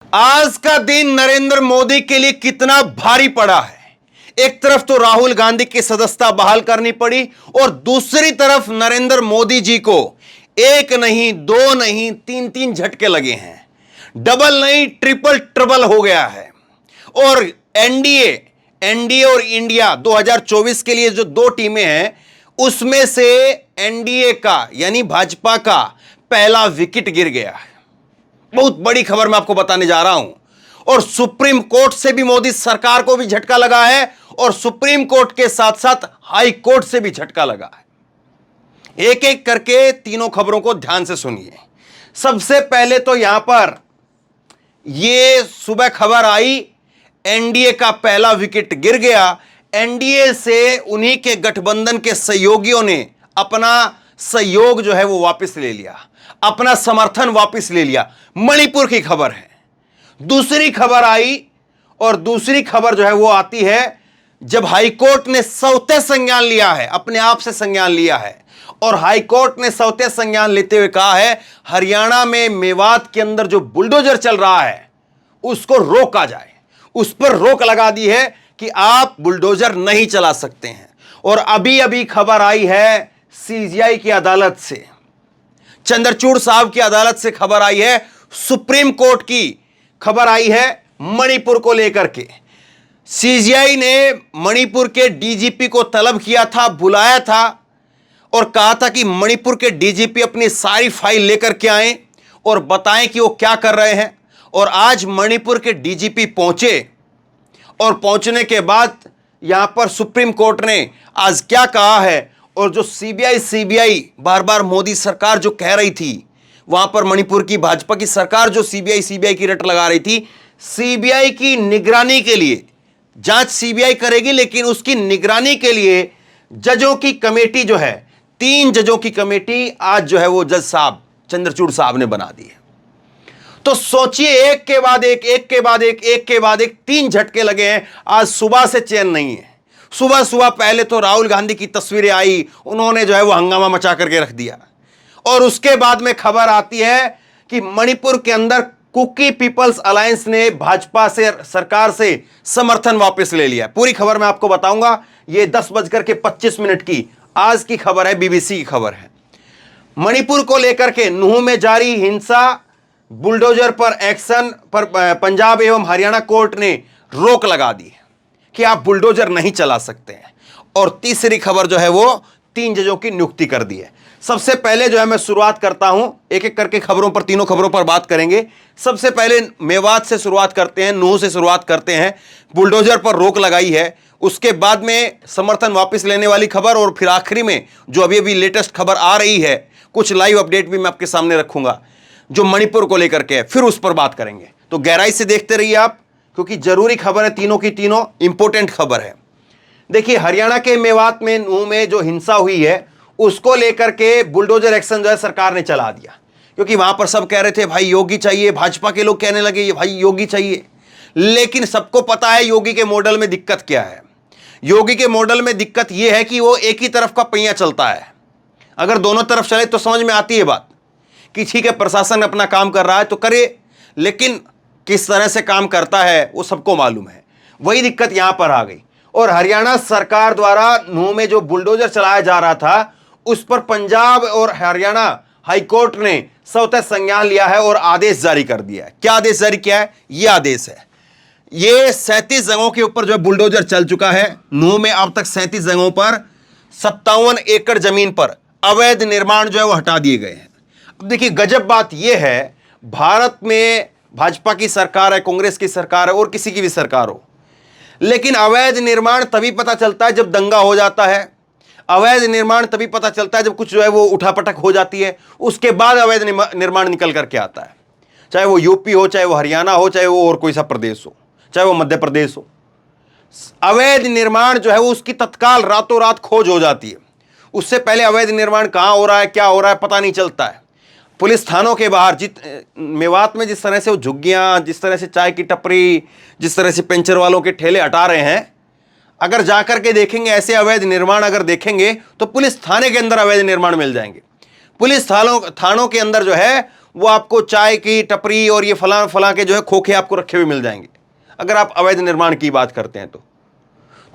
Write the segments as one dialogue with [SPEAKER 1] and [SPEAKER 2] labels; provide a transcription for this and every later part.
[SPEAKER 1] आज का दिन नरेंद्र मोदी के लिए कितना भारी पड़ा है। एक तरफ तो राहुल गांधी की सदस्यता बहाल करनी पड़ी और दूसरी तरफ नरेंद्र मोदी जी को एक नहीं, दो नहीं, तीन तीन झटके लगे हैं। डबल नहीं, ट्रिपल ट्रबल हो गया है। और एनडीए और इंडिया 2024 के लिए जो दो टीमें हैं, उसमें से एनडीए का यानी भाजपा का पहला विकेट गिर गया है। बहुत बड़ी खबर मैं आपको बताने जा रहा हूं। और सुप्रीम कोर्ट से भी मोदी सरकार को भी झटका लगा है और सुप्रीम कोर्ट के साथ साथ हाई कोर्ट से भी झटका लगा है। एक एक करके तीनों खबरों को ध्यान से सुनिए। सबसे पहले तो यहां पर यह सुबह खबर आई, एनडीए का पहला विकेट गिर गया। एनडीए से उन्हीं के गठबंधन के सहयोगियों ने अपना सहयोग जो है वो वापस ले लिया, अपना समर्थन वापस ले लिया। मणिपुर की खबर है। दूसरी खबर आई और दूसरी खबर जो है वो आती है जब हाईकोर्ट ने सौते संज्ञान लिया है, अपने आप से संज्ञान लिया है। और हाईकोर्ट ने सौते संज्ञान लेते हुए कहा है हरियाणा में मेवात के अंदर जो बुलडोजर चल रहा है उसको रोका जाए। उस पर रोक लगा दी है कि आप बुलडोजर नहीं चला सकते हैं। और अभी अभी खबर आई है सीजीआई की अदालत से, चंद्रचूड़ साहब की अदालत से खबर आई है, सुप्रीम कोर्ट की खबर आई है मणिपुर को लेकर के। सीजीआई ने मणिपुर के डीजीपी को तलब किया था, बुलाया था और कहा था कि मणिपुर के डीजीपी अपनी सारी फाइल लेकर के आए और बताएं कि वो क्या कर रहे हैं। और आज मणिपुर के डीजीपी पहुंचे और पहुंचने के बाद यहां पर सुप्रीम कोर्ट ने आज क्या कहा है। और जो सीबीआई बार बार मोदी सरकार जो कह रही थी, वहां पर मणिपुर की भाजपा की सरकार जो सीबीआई की रट लगा रही थी, सीबीआई की निगरानी के लिए, जांच सीबीआई करेगी लेकिन उसकी निगरानी के लिए जजों की कमेटी जो है, 3 जजों की कमेटी आज जो है वो जज साहब चंद्रचूड़ साहब ने बना दी है। तो सोचिए, एक के बाद एक 3 झटके लगे हैं। आज सुबह से चैन नहीं है। सुबह पहले तो राहुल गांधी की तस्वीरें आई, उन्होंने जो है वो हंगामा मचा करके रख दिया। और उसके बाद में खबर आती है कि मणिपुर के अंदर कुकी पीपल्स अलायंस ने भाजपा से, सरकार से समर्थन वापस ले लिया। पूरी खबर मैं आपको बताऊंगा। ये 10:25 की आज की खबर है, बीबीसी की खबर है। मणिपुर को लेकर के नूह में जारी हिंसा, बुलडोजर पर एक्शन पर पंजाब एवं हरियाणा कोर्ट ने रोक लगा दी कि आप बुलडोजर नहीं चला सकते हैं। और तीसरी खबर जो है वो 3 जजों की नियुक्ति कर दी है। सबसे पहले जो है मैं शुरुआत करता हूं, एक एक करके खबरों पर, तीनों खबरों पर बात करेंगे। सबसे पहले मेवात से शुरुआत करते हैं, नूह से शुरुआत करते हैं। बुलडोजर पर रोक लगाई है, उसके बाद में समर्थन वापस लेने वाली खबर, और फिर आखिरी में जो अभी अभी लेटेस्ट खबर आ रही है, कुछ लाइव अपडेट भी मैं आपके सामने रखूंगा जो मणिपुर को लेकर के है, फिर उस पर बात करेंगे। तो गहराई से देखते रहिए आप, क्योंकि जरूरी खबर है, तीनों की तीनों इंपॉर्टेंट खबर है। देखिए, हरियाणा के मेवात में, नूह में जो हिंसा हुई है उसको लेकर के बुलडोजर एक्शन जो है सरकार ने चला दिया। क्योंकि वहां पर सब कह रहे थे भाई योगी चाहिए, भाजपा के लोग कहने लगे भाई योगी चाहिए। लेकिन सबको पता है योगी के मॉडल में दिक्कत क्या है। योगी के मॉडल में दिक्कत यह है कि वो एक ही तरफ का पहिया चलता है। अगर दोनों तरफ चले तो समझ में आती है बात कि ठीक है, प्रशासन अपना काम कर रहा है तो करे, लेकिन किस तरह से काम करता है वो सबको मालूम है। वही दिक्कत यहां पर आ गई। और हरियाणा सरकार द्वारा नूह में जो बुलडोजर चलाया जा रहा था, उस पर पंजाब और हरियाणा हाईकोर्ट ने स्वतः संज्ञान लिया है और आदेश जारी कर दिया है। क्या आदेश जारी किया है? यह आदेश है, ये 37 जगहों के ऊपर जो है बुलडोजर चल चुका है। नूह में अब तक 37 जगहों पर 57 एकड़ जमीन पर अवैध निर्माण जो है वो हटा दिए गए हैं। अब देखिए, गजब बात यह है, भारत में भाजपा की सरकार है, कांग्रेस की सरकार है और किसी की भी सरकार हो, लेकिन अवैध निर्माण तभी पता चलता है जब दंगा हो जाता है। अवैध निर्माण तभी पता चलता है जब कुछ जो है वो उठापटक हो जाती है, उसके बाद अवैध निर्माण निकल करके आता है। चाहे वो यूपी हो, चाहे वो हरियाणा हो, चाहे वो और कोई सा प्रदेश हो, चाहे वो मध्य प्रदेश हो, अवैध निर्माण जो है वो उसकी तत्काल रातों रात खोज हो जाती है। उससे पहले अवैध निर्माण कहाँ हो रहा है, क्या हो रहा है, पता नहीं चलता है। पुलिस थानों के बाहर, मेवात में जिस तरह से वो झुग्गियाँ, जिस तरह से चाय की टपरी, जिस तरह से पेंचर वालों के ठेले हटा रहे हैं, अगर जाकर के देखेंगे ऐसे अवैध निर्माण अगर देखेंगे तो पुलिस थाने के अंदर अवैध निर्माण मिल जाएंगे। पुलिस थानों के अंदर जो है वो आपको चाय की टपरी और ये फलां फलां के जो है खोखे आपको रखे हुए मिल जाएंगे, अगर आप अवैध निर्माण की बात करते हैं तो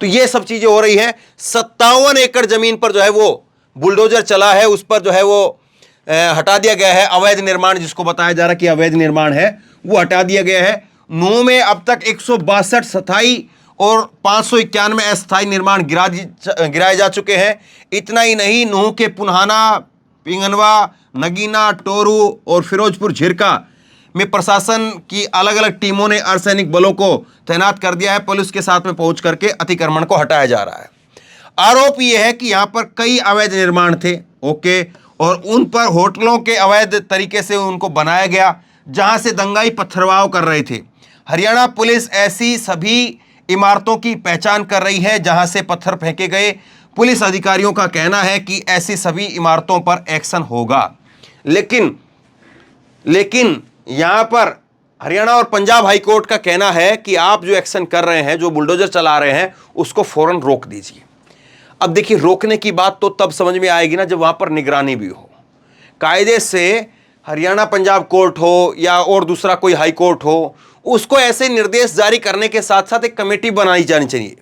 [SPEAKER 1] ये सब चीजें हो रही हैं। 57 एकड़ जमीन पर जो है वो बुलडोजर चला है, उस पर जो है वो हटा दिया गया है अवैध निर्माण, जिसको बताया जा रहा है कि अवैध निर्माण है, वो हटा दिया गया है। नूह में अब तक 162 स्थायी और 591 अस्थायी निर्माण गिराए जा चुके हैं। इतना ही नहीं, नूह के पुन्हाना, पिंगनवा, नगीना, टोरू और फिरोजपुर झिरका में प्रशासन की अलग अलग टीमों ने अर्धसैनिक बलों को तैनात कर दिया है। पुलिस के साथ में पहुंच करके अतिक्रमण को हटाया जा रहा है। आरोप यह है कि यहां पर कई अवैध निर्माण थे, ओके, और उन पर होटलों के अवैध तरीके से उनको बनाया गया, जहां से दंगाई पथराव कर रहे थे। हरियाणा पुलिस ऐसी सभी इमारतों की पहचान कर रही है जहां से पत्थर फेंके गए। पुलिस अधिकारियों का कहना है कि ऐसी सभी इमारतों पर एक्शन होगा, लेकिन यहां पर हरियाणा और पंजाब हाईकोर्ट का कहना है कि आप जो एक्शन कर रहे हैं, जो बुलडोजर चला रहे हैं, उसको फौरन रोक दीजिए। अब देखिए, रोकने की बात तो तब समझ में आएगी ना जब वहां पर निगरानी भी हो। कायदे से हरियाणा पंजाब कोर्ट हो या और दूसरा कोई हाई कोर्ट हो, उसको ऐसे निर्देश जारी करने के साथ साथ एक कमेटी बनाई जानी चाहिए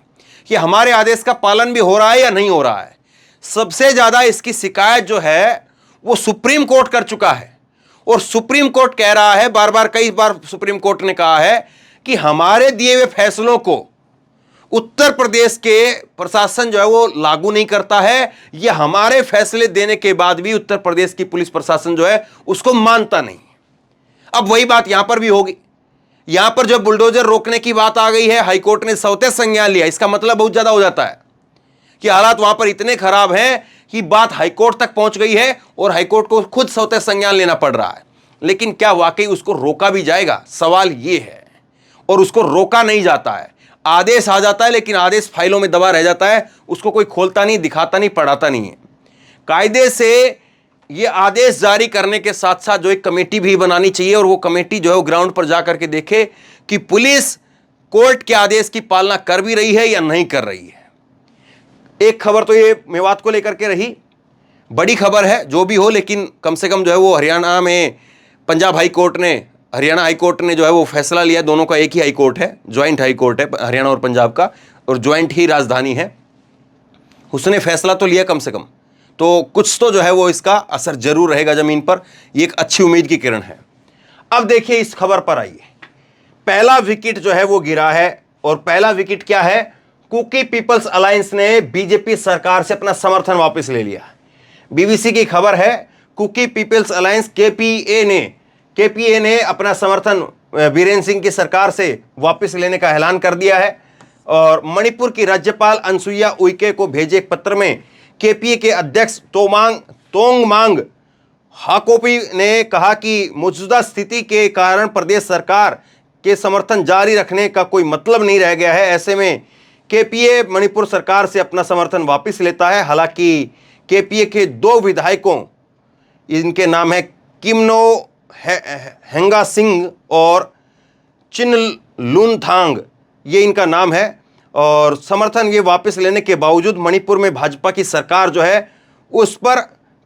[SPEAKER 1] कि हमारे आदेश का पालन भी हो रहा है या नहीं हो रहा है। सबसे ज्यादा इसकी शिकायत जो है वो सुप्रीम कोर्ट कर चुका है, और सुप्रीम कोर्ट कह रहा है, बार बार कई बार सुप्रीम कोर्ट ने कहा है कि हमारे दिए हुए फैसलों को उत्तर प्रदेश के प्रशासन जो है वो लागू नहीं करता है। ये हमारे फैसले देने के बाद भी उत्तर प्रदेश की पुलिस प्रशासन जो है उसको मानता नहीं। अब वही बात यहां पर भी होगी। यहां पर जब बुलडोजर रोकने की बात आ गई है, हाईकोर्ट ने स्वतः संज्ञान लिया, इसका मतलब बहुत ज्यादा हो जाता है कि हालात वहां पर इतने खराब हैं कि बात हाईकोर्ट तक पहुंच गई है और हाईकोर्ट को खुद स्वतः संज्ञान लेना पड़ रहा है। लेकिन क्या वाकई उसको रोका भी जाएगा, सवाल यह है। और उसको रोका नहीं जाता है, आदेश आ जाता है, लेकिन आदेश फाइलों में दबा रह जाता है, उसको कोई खोलता नहीं, दिखाता नहीं, पढ़ाता नहीं है। कायदे से ये आदेश जारी करने के साथ साथ जो एक कमेटी भी बनानी चाहिए, और वो कमेटी जो है वो ग्राउंड पर जाकर के देखे कि पुलिस कोर्ट के आदेश की पालना कर भी रही है या नहीं कर रही है। एक खबर तो ये मेवात को लेकर के रही, बड़ी खबर है जो भी हो, लेकिन कम से कम जो है वो हरियाणा में पंजाब हाई कोर्ट ने, हरियाणा हाई कोर्ट ने जो है वो फैसला लिया। दोनों का एक ही हाई कोर्ट है, ज्वाइंट हाई कोर्ट है हरियाणा और पंजाब का, और ज्वाइंट ही राजधानी है। उसने फैसला तो लिया कम से कम, तो कुछ तो जो है वो इसका असर जरूर रहेगा जमीन पर। ये एक अच्छी उम्मीद की किरण है। अब देखिए इस खबर पर आइए। पहला विकेट जो है वो गिरा है, और पहला विकेट क्या है? कुकी पीपल्स अलायंस ने बीजेपी सरकार से अपना समर्थन वापस ले लिया। बीबीसी की खबर है, कुकी पीपल्स अलायंस केपीए ने अपना समर्थन बीरेन सिंह की सरकार से वापस लेने का ऐलान कर दिया है। और मणिपुर की राज्यपाल अनसुईया उइके को भेजे एक पत्र में केपीए के अध्यक्ष तोंगमांग हाकोपी ने कहा कि मौजूदा स्थिति के कारण प्रदेश सरकार के समर्थन जारी रखने का कोई मतलब नहीं रह गया है। ऐसे में केपीए मणिपुर सरकार से अपना समर्थन वापस लेता है। हालांकि केपीए के 2 विधायकों, इनके नाम है किमनो हेंगा सिंह और चिनलुनथांग, ये इनका नाम है, और समर्थन ये वापस लेने के बावजूद मणिपुर में भाजपा की सरकार जो है उस पर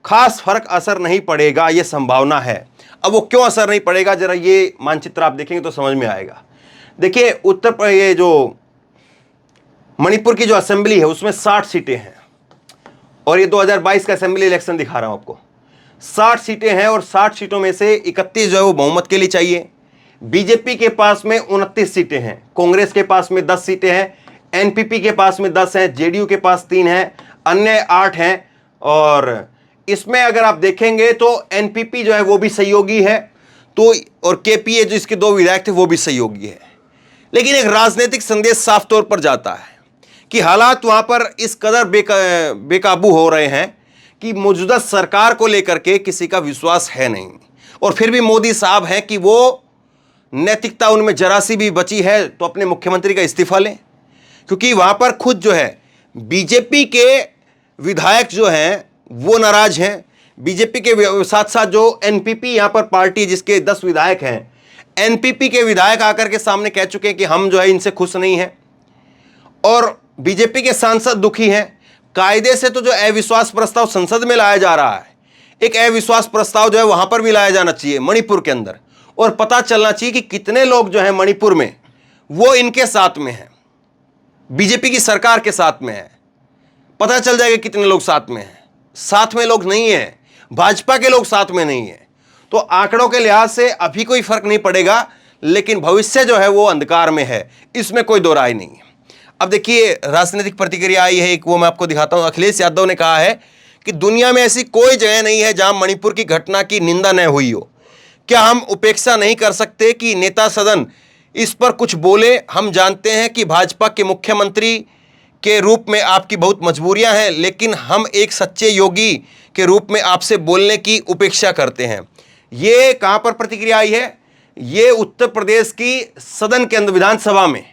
[SPEAKER 1] खास फर्क असर नहीं पड़ेगा, ये संभावना है। अब वो क्यों असर नहीं पड़ेगा, जरा ये मानचित्र आप देखेंगे तो समझ में आएगा। देखिए ये जो मणिपुर की जो असेंबली है उसमें 60 सीटें हैं, और ये 2022 का असेंबली इलेक्शन दिखा रहा हूं आपको। 60 सीटें हैं, और 60 सीटों में से 31 जो है वो बहुमत के लिए चाहिए। बीजेपी के पास में 29 सीटें हैं, कांग्रेस के पास में 10 सीटें हैं, एनपीपी के पास में 10 हैं, जेडीयू के पास 3 हैं, अन्य 8 हैं। और इसमें अगर आप देखेंगे तो एनपीपी जो है वो भी सहयोगी है, तो और केपीए जो इसके 2 विधायक थे वो भी सहयोगी है। लेकिन एक राजनीतिक संदेश साफ तौर पर जाता है कि हालात वहां पर इस कदर बेकाबू हो रहे हैं कि मौजूदा सरकार को लेकर के किसी का विश्वास है नहीं। और फिर भी मोदी साहब हैं कि वो नैतिकता उनमें जरा सी भी बची है तो अपने मुख्यमंत्री का इस्तीफा लें, क्योंकि वहां पर खुद जो है बीजेपी के विधायक जो हैं वो नाराज हैं। बीजेपी के साथ साथ जो एनपीपी यहां पर पार्टी जिसके 10 विधायक हैं, एनपीपी के विधायक आकर के सामने कह चुके हैं कि हम जो है इनसे खुश नहीं हैं, और बीजेपी के सांसद दुखी हैं। कायदे से तो जो अविश्वास प्रस्ताव संसद में लाया जा रहा है, एक अविश्वास प्रस्ताव जो है वहां पर भी लाया जाना चाहिए मणिपुर के अंदर, और पता चलना चाहिए कि कितने लोग जो है मणिपुर में वो इनके साथ में हैं, बीजेपी की सरकार के साथ में है। पता चल जाएगा कितने लोग साथ में हैं। साथ में लोग नहीं है, भाजपा के लोग साथ में नहीं है। तो आंकड़ों के लिहाज से अभी कोई फर्क नहीं पड़ेगा, लेकिन भविष्य जो है वो अंधकार में है, इसमें कोई दो राय नहीं है। अब देखिए राजनीतिक प्रतिक्रिया आई है एक, वो मैं आपको दिखाता हूं। अखिलेश यादव ने कहा है कि दुनिया में ऐसी कोई जगह नहीं है जहां मणिपुर की घटना की निंदा न हुई हो। क्या हम उपेक्षा नहीं कर सकते कि नेता सदन इस पर कुछ बोले? हम जानते हैं कि भाजपा के मुख्यमंत्री के रूप में आपकी बहुत मजबूरियां हैं, लेकिन हम एक सच्चे योगी के रूप में आपसे बोलने की उपेक्षा करते हैं। ये कहां पर प्रतिक्रिया आई है? ये उत्तर प्रदेश की सदन के अंदर, विधानसभा में,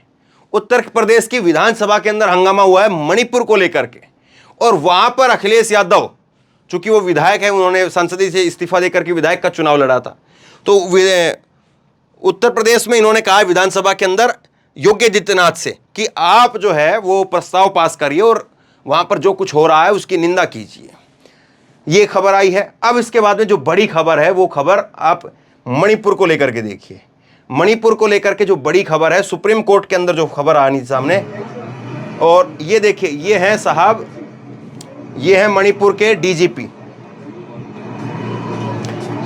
[SPEAKER 1] उत्तर प्रदेश की विधानसभा के अंदर हंगामा हुआ है मणिपुर को लेकर के। और वहां पर अखिलेश यादव, चूंकि वो विधायक है, उन्होंने संसदीय से इस्तीफा देकर के विधायक का चुनाव लड़ा था, तो उत्तर प्रदेश में इन्होंने कहा विधानसभा के अंदर योगी आदित्यनाथ से कि आप जो है वो प्रस्ताव पास करिए और वहां पर जो कुछ हो रहा है उसकी निंदा कीजिए। ये खबर आई है। अब इसके बाद में जो बड़ी खबर है वो खबर आप मणिपुर को लेकर के देखिए। मणिपुर को लेकर के जो बड़ी खबर है, सुप्रीम कोर्ट के अंदर जो खबर आनी सामने, और ये देखिए, ये है साहब, ये है मणिपुर के डीजीपी,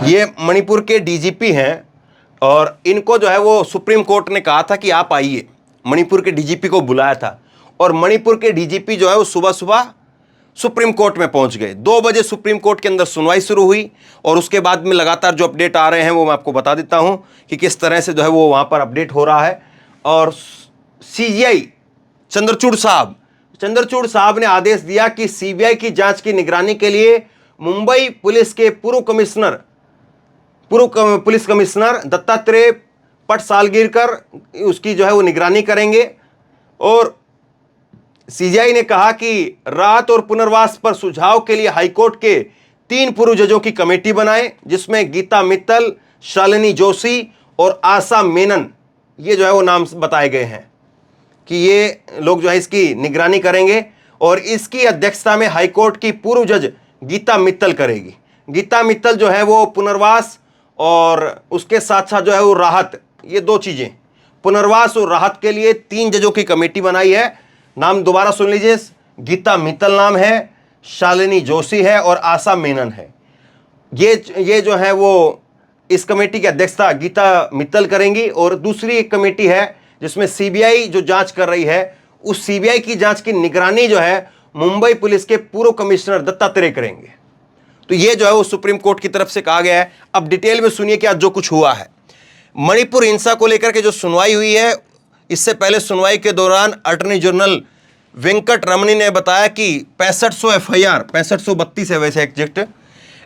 [SPEAKER 1] ये मणिपुर के डीजीपी हैं, और इनको जो है वो सुप्रीम कोर्ट ने कहा था कि आप आइए। मणिपुर के डीजीपी को बुलाया था, और मणिपुर के डीजीपी जो है वो सुबह सुबह सुप्रीम कोर्ट में पहुंच गए। 2 बजे सुप्रीम कोर्ट के अंदर सुनवाई शुरू हुई, और उसके बाद में लगातार जो अपडेट आ रहे हैं वो मैं आपको बता देता हूं कि किस तरह से जो है वो वहां पर अपडेट हो रहा है। और सीजीआई चंद्रचूड़ साहब ने आदेश दिया कि सीबीआई की जांच की निगरानी के लिए मुंबई पुलिस के पूर्व पुलिस कमिश्नर दत्तात्रेय पटसालगिरकर उसकी जो है वो निगरानी करेंगे। और सीजीआई ने कहा कि राहत और पुनर्वास पर सुझाव के लिए हाईकोर्ट के 3 पूर्व जजों की कमेटी बनाए, जिसमें गीता मित्तल, शालिनी जोशी और आशा मेनन, ये जो है वो नाम बताए गए हैं कि ये लोग जो है इसकी निगरानी करेंगे। और इसकी अध्यक्षता में हाईकोर्ट की पूर्व जज गीता मित्तल करेगी। गीता मित्तल जो है वो पुनर्वास और उसके साथ साथ जो है वो राहत, ये 2 चीज़ें, पुनर्वास और राहत के लिए 3 जजों की कमेटी बनाई है। नाम दोबारा सुन लीजिए, गीता मित्तल नाम है, शालिनी जोशी है और आशा मेनन है। ये जो है वो इस कमेटी की अध्यक्षता गीता मित्तल करेंगी। और दूसरी एक कमेटी है जिसमें सीबीआई जो जांच कर रही है, उस सीबीआई की जांच की निगरानी जो है मुंबई पुलिस के पूर्व कमिश्नर दत्तात्रेय करेंगे। तो ये जो है वो सुप्रीम कोर्ट की तरफ से कहा गया है। अब डिटेल में सुनिए कि आज जो कुछ हुआ है। मणिपुर हिंसा को लेकर के जो सुनवाई हुई है, इससे पहले सुनवाई के दौरान अटॉर्नी जनरल वेंकट रमनी ने बताया कि 6500 एफआईआर, 6532 है वैसे एग्जैक्ट,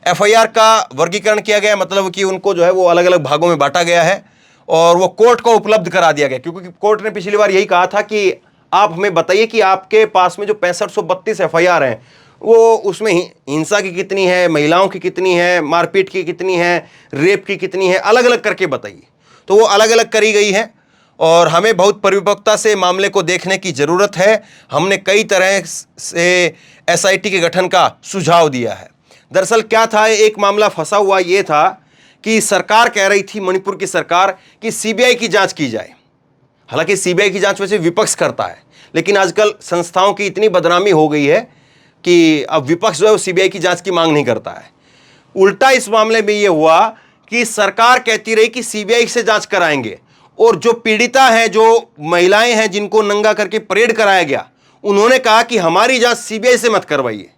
[SPEAKER 1] एफआईआर का वर्गीकरण किया गया, मतलब कि उनको जो है वो अलग अलग भागों में बांटा गया है और वो कोर्ट को उपलब्ध करा दिया गया। क्योंकि कोर्ट ने पिछली बार यही कहा था कि आप हमें बताइए कि आपके पास में जो 6532 एफआईआर हैं वो उसमें हिंसा की कितनी है, महिलाओं की कितनी है, मारपीट की कितनी है, रेप की कितनी है, अलग अलग करके बताइए। तो वो अलग अलग करी गई है और हमें बहुत परिपक्वता से मामले को देखने की ज़रूरत है। हमने कई तरह से एसआईटी के गठन का सुझाव दिया है। दरअसल क्या था, एक मामला फंसा हुआ ये था कि सरकार कह रही थी, मणिपुर की सरकार, कि सीबीआई की जांच की जाए। हालांकि सीबीआई की जांच वैसे विपक्ष करता है, लेकिन आजकल संस्थाओं की इतनी बदनामी हो गई है कि अब विपक्ष जो है वो सीबीआई की जांच की मांग नहीं करता है। उल्टा इस मामले में ये हुआ कि सरकार कहती रही कि सीबीआई से जांच कराएंगे, और जो पीड़िता है, जो महिलाएं हैं जिनको नंगा करके परेड कराया गया, उन्होंने कहा कि हमारी जांच सीबीआई से मत करवाइए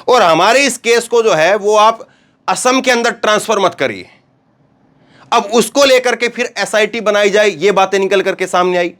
[SPEAKER 1] और हमारे इस केस को जो है वो आप असम के अंदर ट्रांसफर मत करिए। अब उसको लेकर के फिर एसआईटी बनाई जाए, ये बातें निकल करके सामने आई।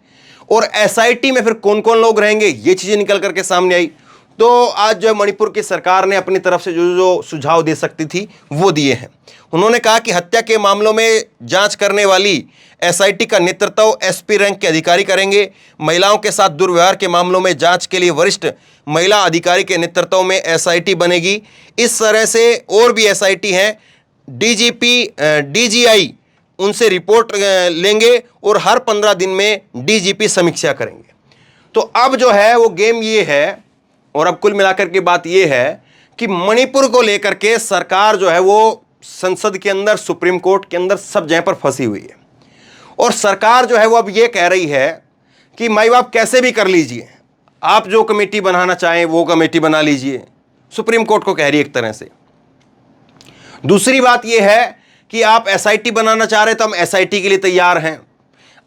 [SPEAKER 1] और एसआईटी में फिर कौन कौन लोग रहेंगे, ये चीजें निकल करके सामने आई। तो आज जो मणिपुर की सरकार ने अपनी तरफ से जो जो सुझाव दे सकती थी वो दिए हैं। उन्होंने कहा कि हत्या के मामलों में जांच करने वाली एसआईटी का नेतृत्व एसपी रैंक के अधिकारी करेंगे। महिलाओं के साथ दुर्व्यवहार के मामलों में जांच के लिए वरिष्ठ महिला अधिकारी के नेतृत्व में एसआईटी बनेगी। इस तरह से और भी एसआईटी हैं। डीजीपी, डीजीआई उनसे रिपोर्ट लेंगे और हर 15 दिन में डीजीपी समीक्षा करेंगे। तो अब जो है वो गेम ये है, और अब कुल मिलाकर के बात ये है कि मणिपुर को लेकर के सरकार जो है वो संसद के अंदर, सुप्रीम कोर्ट के अंदर, सब जगह पर फंसी हुई है। और सरकार जो है वो अब ये कह रही है कि माई बाप कैसे भी कर लीजिए, आप जो कमेटी बनाना चाहें वो कमेटी बना लीजिए, सुप्रीम कोर्ट को कह रही है एक तरह से। दूसरी बात यह है कि आप एसआईटी बनाना चाह रहे हैं तो हम एसआईटी के लिए तैयार हैं,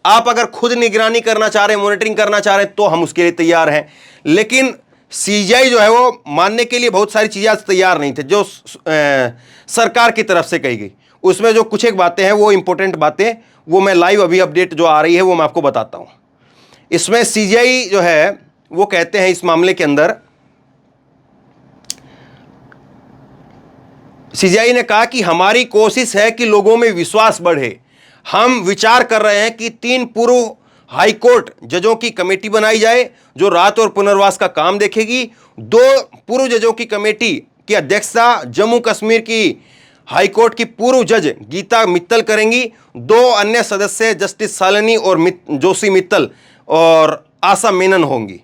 [SPEAKER 1] आप अगर खुद निगरानी करना चाह रहे हैं, मॉनिटरिंग करना चाह रहे हैं तो हम उसके लिए तैयार हैं। लेकिन सीजीआई जो है वो मानने के लिए बहुत सारी चीज़ें आज तैयार नहीं थे जो सरकार की तरफ से कही गई। उसमें जो कुछ एक बातें हैं वो इंपॉर्टेंट बातें, वो मैं लाइव अभी अपडेट जो आ रही है वो मैं आपको बताता हूं। इसमें सीजीआई जो है वो कहते हैं इस मामले के अंदर, सीजीआई ने कहा कि हमारी कोशिश है कि लोगों में विश्वास बढ़े। हम विचार कर रहे हैं कि 3 पूर्व हाईकोर्ट जजों की कमेटी बनाई जाए जो राहत और पुनर्वास का काम देखेगी। 2 पूर्व जजों की कमेटी की अध्यक्षता जम्मू कश्मीर की हाईकोर्ट की पूर्व जज गीता मित्तल करेंगी। 2 अन्य सदस्य जस्टिस सालनी और जोशी मित्तल और आशा मेनन होंगी।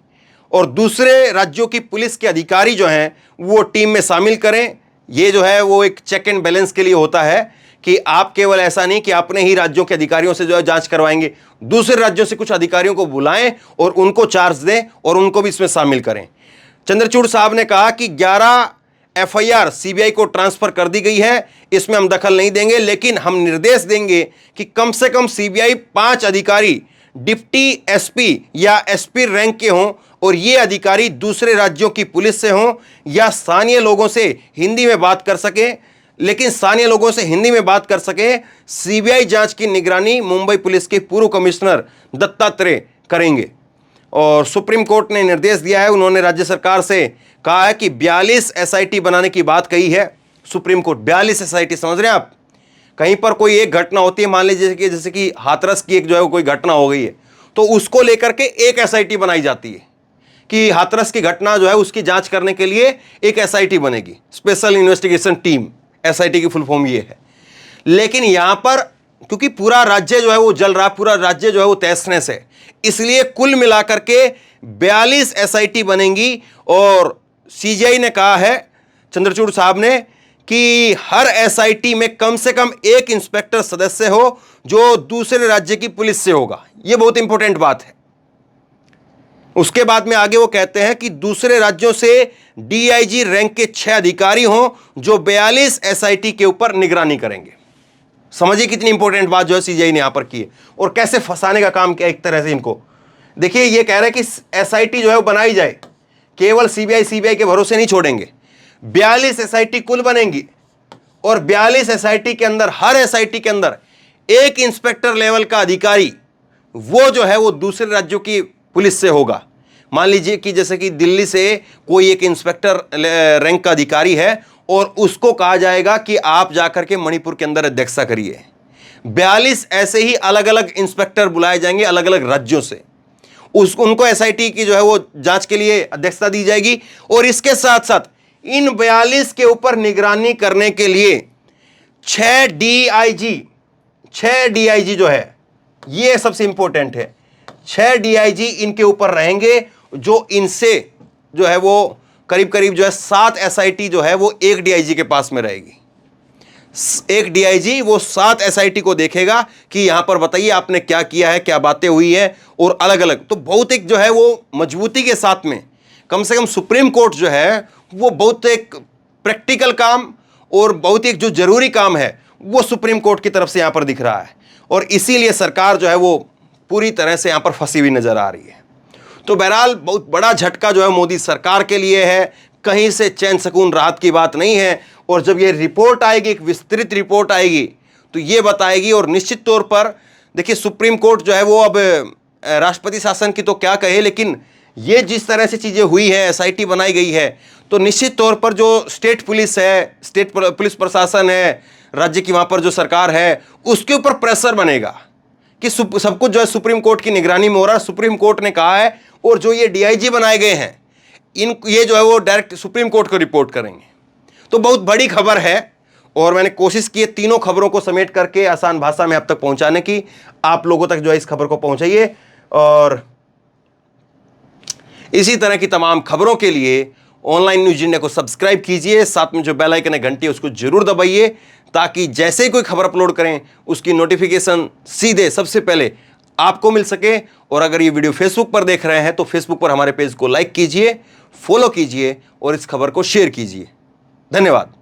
[SPEAKER 1] और दूसरे राज्यों की पुलिस के अधिकारी जो हैं वो टीम में शामिल करें। ये जो है वो एक चेक एंड बैलेंस के लिए होता है कि आप केवल ऐसा नहीं कि अपने ही राज्यों के अधिकारियों से जो है जांच करवाएंगे, दूसरे राज्यों से कुछ अधिकारियों को बुलाएं और उनको चार्ज दें और उनको भी इसमें शामिल करें। चंद्रचूड़ साहब ने कहा कि 11 एफआईआर सीबीआई को ट्रांसफर कर दी गई है, इसमें हम दखल नहीं देंगे, लेकिन हम निर्देश देंगे कि कम से कम सीबीआई 5 अधिकारी डिप्टी एसपी या एसपी रैंक के हों और ये अधिकारी दूसरे राज्यों की पुलिस से हों या स्थानीय लोगों से हिंदी में बात कर सके, लेकिन स्थानीय लोगों से हिंदी में बात कर सके। सीबीआई जांच की निगरानी मुंबई पुलिस के पूर्व कमिश्नर दत्तात्रेय करेंगे। और सुप्रीम कोर्ट ने निर्देश दिया है, उन्होंने राज्य सरकार से कहा है कि 42 एसआईटी बनाने की बात कही है सुप्रीम कोर्ट। 42 एसआईटी, समझ रहे हैं आप? कहीं पर कोई एक घटना होती है, मान लीजिए जैसे कि हाथरस की एक जो है कोई घटना हो गई है, तो उसको लेकर के एक एसआईटी बनाई जाती है कि हाथरस की घटना जो है उसकी जांच करने के लिए एक एसआईटी बनेगी, स्पेशल इन्वेस्टिगेशन टीम। एसआईटी की फुल फॉर्म ये है। लेकिन यहां पर क्योंकि पूरा राज्य जो है वो जल रहा, पूरा राज्य जो है वो तहस-नहस है, इसलिए कुल मिलाकर के 42 एसआईटी बनेंगी। और सीजीआई ने कहा है, चंद्रचूड़ साहब ने, कि हर एसआईटी में कम से कम एक इंस्पेक्टर सदस्य हो जो दूसरे राज्य की पुलिस से होगा। यह बहुत इंपॉर्टेंट बात है। उसके बाद में आगे वो कहते हैं कि दूसरे राज्यों से डीआईजी रैंक के 6 अधिकारी हों जो 42 एसआईटी के ऊपर निगरानी करेंगे। समझिए कितनी इंपॉर्टेंट बात जो है सीजीआई ने यहां पर की है और कैसे फंसाने का काम किया एक तरह से इनको। देखिए ये कह रहे हैं कि एसआईटी जो है वो बनाई जाए, केवल सीबीआई के भरोसे नहीं छोड़ेंगे। 42 एसआईटी कुल बनेंगी और 42 एसआईटी के अंदर, हर एसआईटी के अंदर एक इंस्पेक्टर लेवल का अधिकारी वो जो है वो दूसरे राज्यों की पुलिस से होगा। मान लीजिए कि जैसे कि दिल्ली से कोई एक इंस्पेक्टर रैंक का अधिकारी है और उसको कहा जाएगा कि आप जाकर के मणिपुर के अंदर अध्यक्षता करिए। 42 ऐसे ही अलग अलग इंस्पेक्टर बुलाए जाएंगे अलग अलग राज्यों से, उनको एसआईटी की जो है वो जांच के लिए अध्यक्षता दी जाएगी। और इसके साथ साथ इन 42 के ऊपर निगरानी करने के लिए 6 डीआईजी जो है, ये सबसे इंपॉर्टेंट है, 6 डीआईजी इनके ऊपर रहेंगे जो इनसे जो है वो करीब करीब जो है 7 एसआईटी जो है वो एक डीआईजी के पास में रहेगी। एक डीआईजी वो 7 एसआईटी को देखेगा कि यहां पर बताइए आपने क्या किया है, क्या बातें हुई है, और अलग अलग। तो बहुत एक जो है वो मजबूती के साथ में, कम से कम सुप्रीम कोर्ट जो है वो बहुत एक प्रैक्टिकल काम और बहुत एक जो जरूरी काम है वो सुप्रीम कोर्ट की तरफ से यहां पर दिख रहा है। और इसीलिए सरकार जो है वो पूरी तरह से यहां पर फंसी हुई नजर आ रही है। तो बहरहाल बहुत बड़ा झटका जो है मोदी सरकार के लिए है, कहीं से चैन सुकून राहत की बात नहीं है। और जब ये रिपोर्ट आएगी, एक विस्तृत रिपोर्ट आएगी, तो ये बताएगी। और निश्चित तौर पर देखिए सुप्रीम कोर्ट जो है वो अब राष्ट्रपति शासन की तो क्या कहे, लेकिन ये जिस तरह से चीज़ें हुई है, एसआईटी बनाई गई है, तो निश्चित तौर पर जो स्टेट पुलिस है, स्टेट पुलिस प्रशासन है, राज्य की वहाँ पर जो सरकार है, उसके ऊपर प्रेशर बनेगा कि सब कुछ जो है सुप्रीम कोर्ट की निगरानी में हो रहा है। सुप्रीम कोर्ट ने कहा है, और जो ये डीआईजी बनाए गए हैं ये जो है वो डायरेक्ट सुप्रीम कोर्ट को रिपोर्ट करेंगे। तो बहुत बड़ी खबर है और मैंने कोशिश की है तीनों खबरों को समेट करके आसान भाषा में आप तक पहुंचाने की। आप लोगों तक जो है इस खबर को पहुंचाइए और इसी तरह की तमाम खबरों के लिए ऑनलाइन न्यूज इंडिया को सब्सक्राइब कीजिए, साथ में जो बेल आइकन है घंटी उसको जरूर दबाइए, ताकि जैसे ही कोई खबर अपलोड करें उसकी नोटिफिकेशन सीधे सबसे पहले आपको मिल सके। और अगर ये वीडियो फेसबुक पर देख रहे हैं तो फेसबुक पर हमारे पेज को लाइक कीजिए, फॉलो कीजिए और इस खबर को शेयर कीजिए। धन्यवाद।